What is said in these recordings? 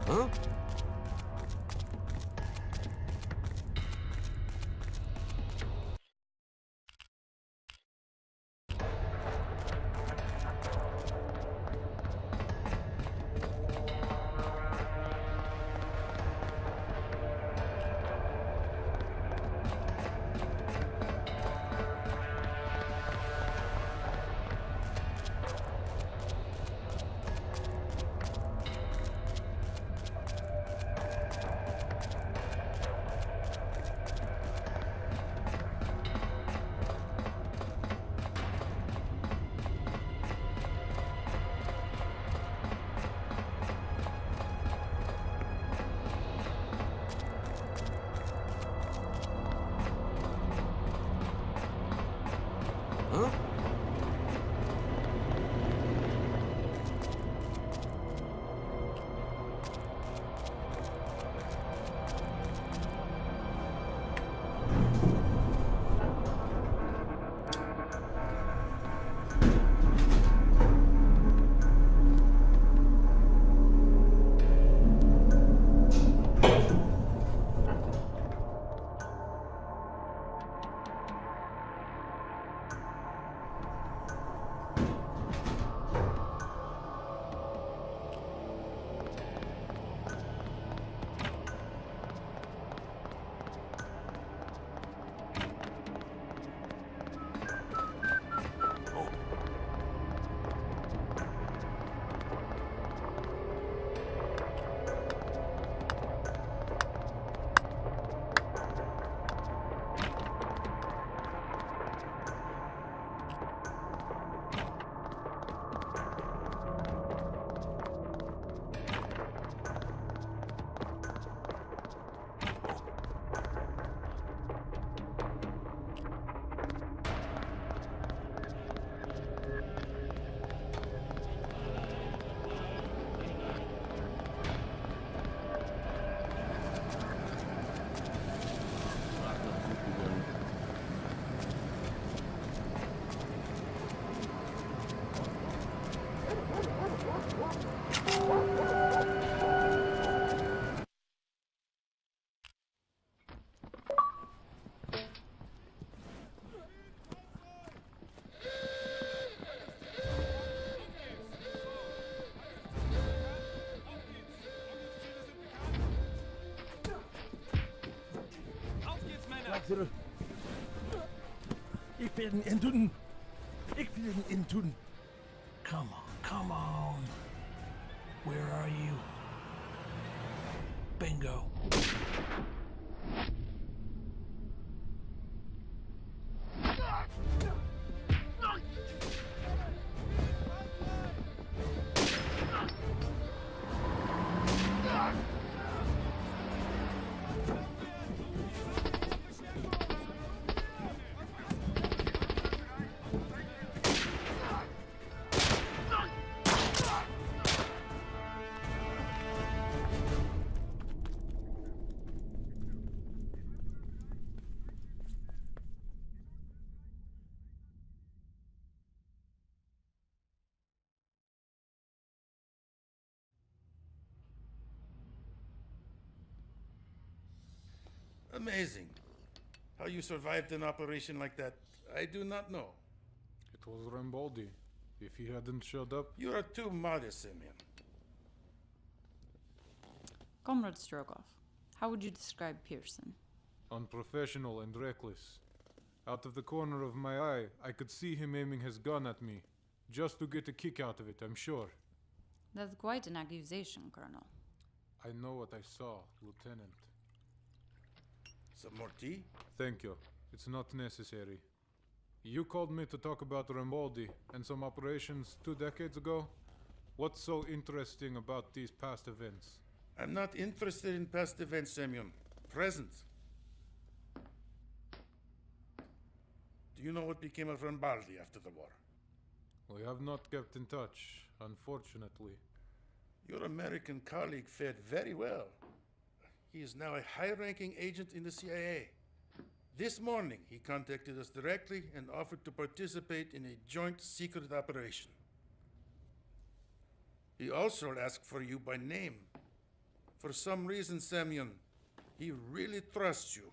Huh? Huh? Ik wil het niet doen. Ik wil het niet doen. Come on, come on. Where are you? Bingo. Amazing. How you survived an operation like that, I do not know. It was Rambaldi. If he hadn't showed up... You are too modest, Simeon. Comrade Strogoff, how would you describe Pearson? Unprofessional and reckless. Out of the corner of my eye, I could see him aiming his gun at me. Just to get a kick out of it, I'm sure. That's quite an accusation, Colonel. I know what I saw, Lieutenant. Some more tea? Thank you. It's not necessary. You called me to talk about Rambaldi and some operations 2 decades ago? What's so interesting about these past events? I'm not interested in past events, Simeon. Present. Do you know what became of Rambaldi after the war? We have not kept in touch, unfortunately. Your American colleague fared very well. He is now a high-ranking agent in the CIA. This morning, he contacted us directly and offered to participate in a joint secret operation. He also asked for you by name. For some reason, Semyon, he really trusts you.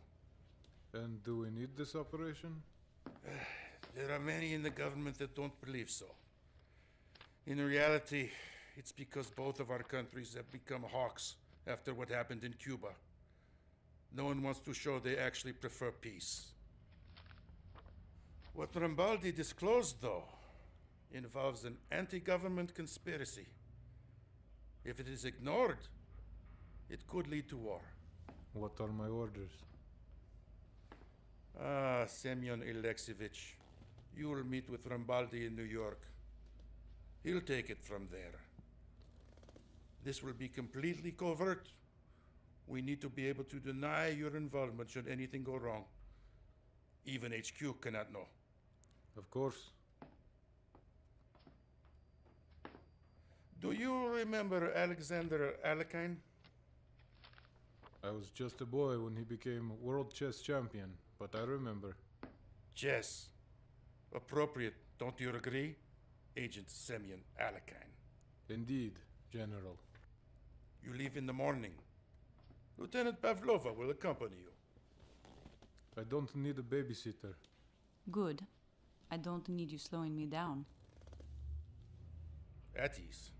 And do we need this operation? There are many in the government that don't believe so. In reality, it's because both of our countries have become hawks after what happened in Cuba. No one wants to show they actually prefer peace. What Rambaldi disclosed, though, involves an anti-government conspiracy. If it is ignored, it could lead to war. What are my orders? Semyon Alexievich, you will meet with Rambaldi in New York. He'll take it from there. This will be completely covert. We need to be able to deny your involvement should anything go wrong. Even HQ cannot know. Of course. Do you remember Alexander Alekhine? I was just a boy when he became world chess champion, but I remember. Chess. Appropriate, don't you agree? Agent Semyon Alekhine. Indeed, General. You leave in the morning. Lieutenant Pavlova will accompany you. I don't need a babysitter. Good. I don't need you slowing me down. At ease.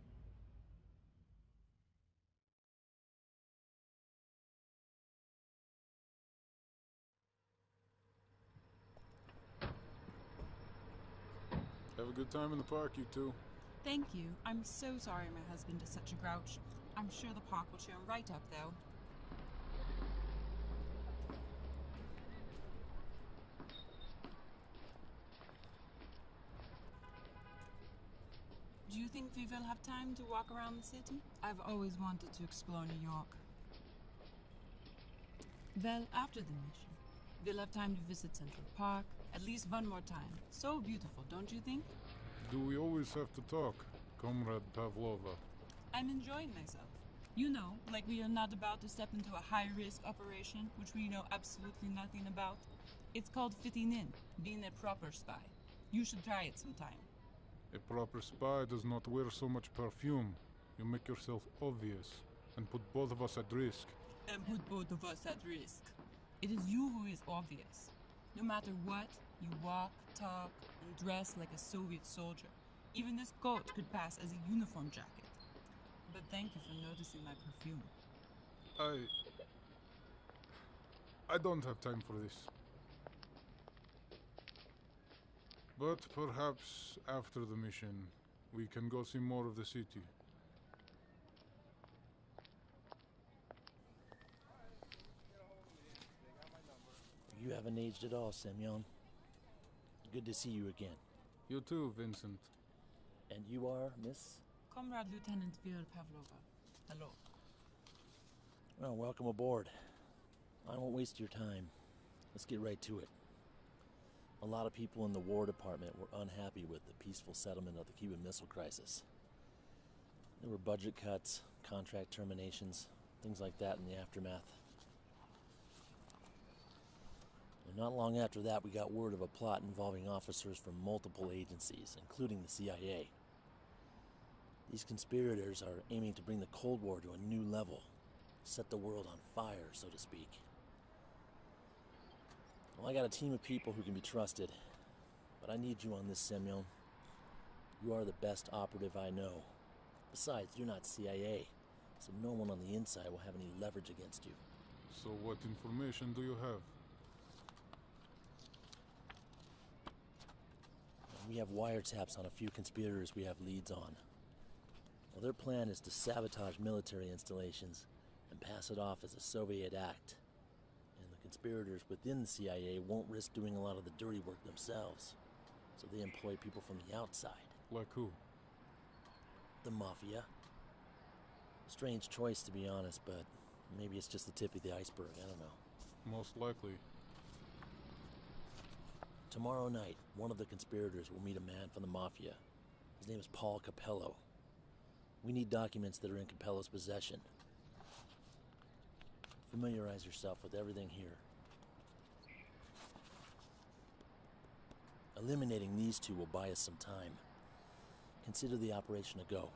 Have a good time in the park, you two. Thank you. I'm so sorry my husband is such a grouch. I'm sure the park will cheer him right up, though. Do you think we will have time to walk around the city? I've always wanted to explore New York. Well, after the mission, we'll have time to visit Central Park at least one more time. So beautiful, don't you think? Do we always have to talk, Comrade Pavlova? I'm enjoying myself. You know, like we are not about to step into a high-risk operation, which we know absolutely nothing about. It's called fitting in, being a proper spy. You should try it sometime. A proper spy does not wear so much perfume. You make yourself obvious and put both of us at risk. And put both of us at risk. It is you who is obvious. No matter what, you walk, talk, and dress like a Soviet soldier. Even this coat could pass as a uniform jacket. But thank you for noticing my perfume. I don't have time for this. But perhaps after the mission, we can go see more of the city. You haven't aged at all, Semyon. Good to see you again. You too, Vincent. And you are, Miss? Comrade Lieutenant Vera Pavlova. Hello. Well, welcome aboard. I won't waste your time. Let's get right to it. A lot of people in the War Department were unhappy with the peaceful settlement of the Cuban Missile Crisis. There were budget cuts, contract terminations, things like that in the aftermath. And not long after that, we got word of a plot involving officers from multiple agencies, including the CIA. These conspirators are aiming to bring the Cold War to a new level, set the world on fire, so to speak. Well, I got a team of people who can be trusted, but I need you on this, Semyon. You are the best operative I know. Besides, you're not CIA, so no one on the inside will have any leverage against you. So what information do you have? We have wiretaps on a few conspirators we have leads on. Well, their plan is to sabotage military installations and pass it off as a Soviet act. And the conspirators within the CIA won't risk doing a lot of the dirty work themselves, so they employ people from the outside. Like who? The Mafia. Strange choice, to be honest, but maybe it's just the tip of the iceberg, I don't know. Most likely. Tomorrow night, one of the conspirators will meet a man from the Mafia. His name is Paul Capello. We need documents that are in Capello's possession. Familiarize yourself with everything here. Eliminating these two will buy us some time. Consider the operation a go.